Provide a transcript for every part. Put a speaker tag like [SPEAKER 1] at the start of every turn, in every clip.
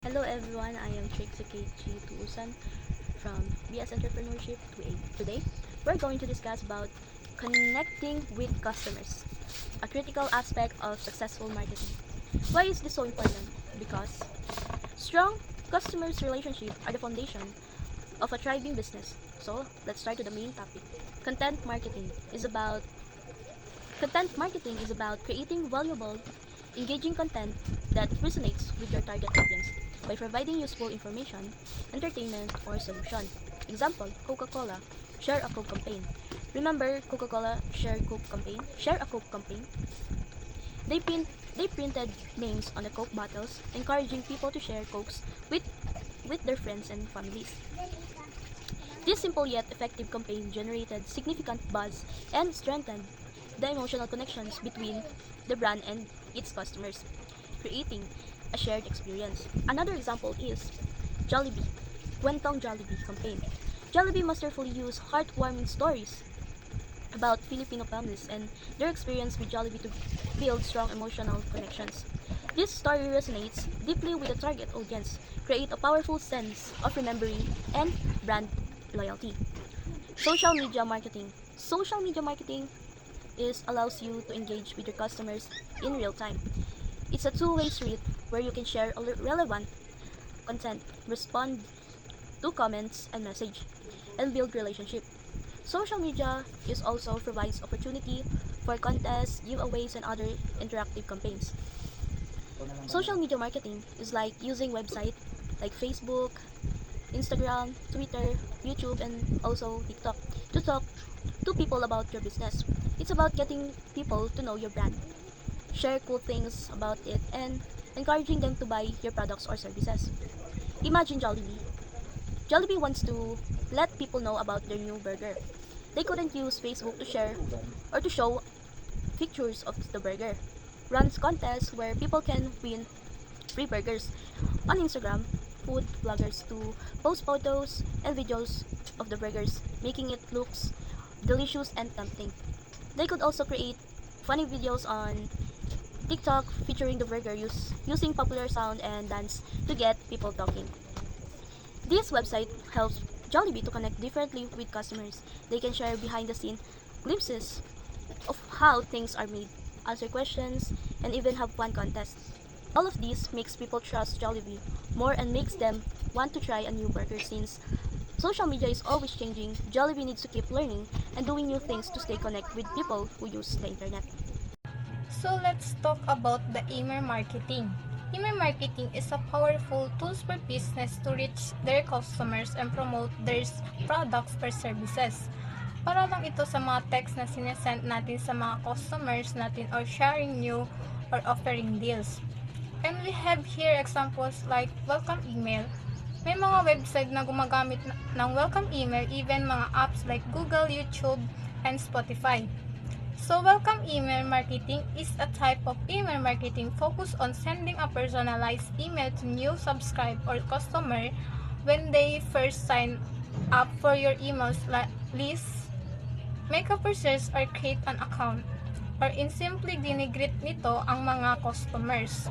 [SPEAKER 1] Hello everyone, I am Trixie Tuusan from BS Entrepreneurship 2A. Today, we're going to discuss about connecting with customers, a critical aspect of successful marketing. Why is this so important? Because strong customers relationship are the foundation of a thriving business. So, let's start with the main topic. Content marketing is about Content marketing is about creating valuable, engaging content that resonates with your target audience by providing useful information, entertainment, or solution. Example, Coca-Cola, Share a Coke campaign. Remember Coca-Cola Share Coke campaign? Share a Coke campaign? They print they printed names on the Coke bottles, encouraging people to share Cokes with their friends and families. This simple yet effective campaign generated significant buzz and strengthened the emotional connections between the brand and its customers, creating a shared experience. Another example is Jollibee, Kwentong Jollibee campaign. Jollibee masterfully used heartwarming stories about Filipino families and their experience with Jollibee to build strong emotional connections. This story resonates deeply with the target audience, create a powerful sense of remembering and brand loyalty. Social media marketing. Social media marketing is allows you to engage with your customers in real time. It's a two-way street where you can share relevant content, respond to comments and message, and build relationship. Social media is also provides opportunity for contests, giveaways, and other interactive campaigns. Social media marketing is like using website like Facebook, Instagram, Twitter, YouTube, and also TikTok to talk to people about your business. It's about getting people to know your brand, share cool things about it, and encouraging them to buy your products or services. Imagine Jollibee. Jollibee wants to let people know about their new burger. They couldn't use Facebook to share or to show pictures of the burger. Runs contests where people can win free burgers. On Instagram, food bloggers to post photos and videos of the burgers, making it looks delicious and tempting. They could also create funny videos on TikTok featuring the burger using popular sound and dance to get people talking. This website helps Jollibee to connect differently with customers. They can share behind the scene glimpses of how things are made, answer questions, and even have fun contests. All of this makes people trust Jollibee more and makes them want to try a new burger since social media is always changing. Jollibee needs to keep learning and doing new things to stay connected with people who use the internet.
[SPEAKER 2] So let's talk about the email marketing. Email marketing is a powerful tool for business to reach their customers and promote their products or services. Para lang ito sa mga text na sinesend natin sa mga customers natin or sharing new or offering deals. And we have here examples like welcome email. May mga website na gumagamit ng welcome email, even mga apps like Google, YouTube, and Spotify. So, welcome email marketing is a type of email marketing focused on sending a personalized email to new subscribe or customer when they first sign up for your email list, make a purchase, or create an account. Or in simply dinigreet nito ang mga customers.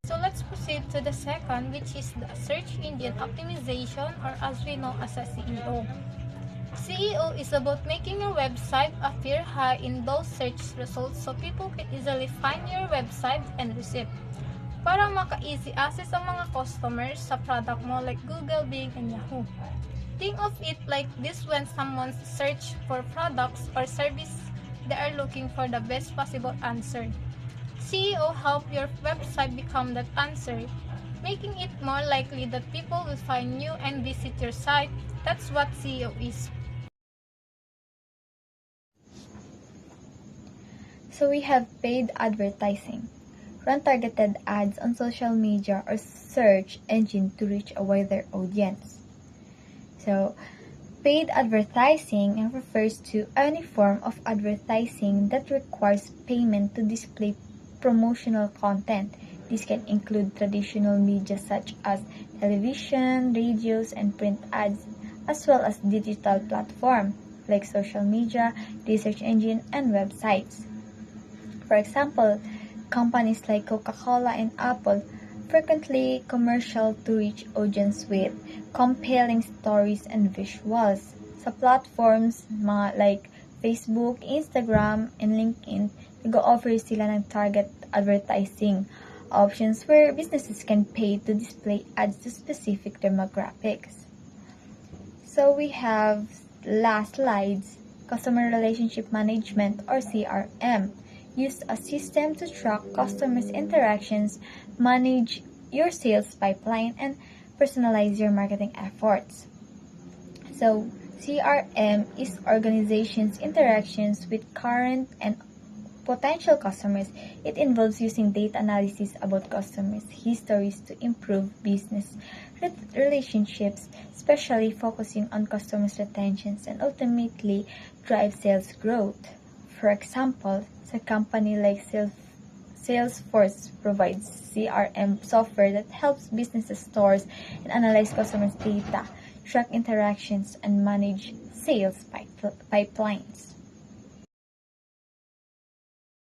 [SPEAKER 2] So, let's proceed to the second, which is the search engine optimization, or as we know as a SEO. SEO is about making your website appear high in those search results so people can easily find your website and receive. Para maka-easy access ang mga customers sa product mo like Google, Bing, and Yahoo. Think of it like this when someone search for products or service, they are looking for the best possible answer. SEO help your website become that answer, making it more likely that people will find you and visit your site. That's what SEO is.
[SPEAKER 3] So we have paid advertising. Run targeted ads on social media or search engine to reach a wider audience. So paid advertising refers to any form of advertising that requires payment to display promotional content. This can include traditional media such as television, radios, and print ads, as well as digital platforms like social media, research engine, and websites. For example, companies like Coca-Cola and Apple frequently commercial to reach audience with compelling stories and visuals. Sa platforms like Facebook, Instagram, and LinkedIn, nag-offer sila ng target advertising options where businesses can pay to display ads to specific demographics. So we have last slides, customer relationship management or CRM. Use a system to track customers' interactions, manage your sales pipeline, and personalize your marketing efforts. So CRM is organizations' interactions with current and potential customers. It involves using data analysis about customers' histories to improve business relationships, especially focusing on customers' retentions and ultimately drive sales growth. For example, a company like Salesforce provides CRM software that helps businesses store and analyze customers' data, track interactions, and manage sales pipelines.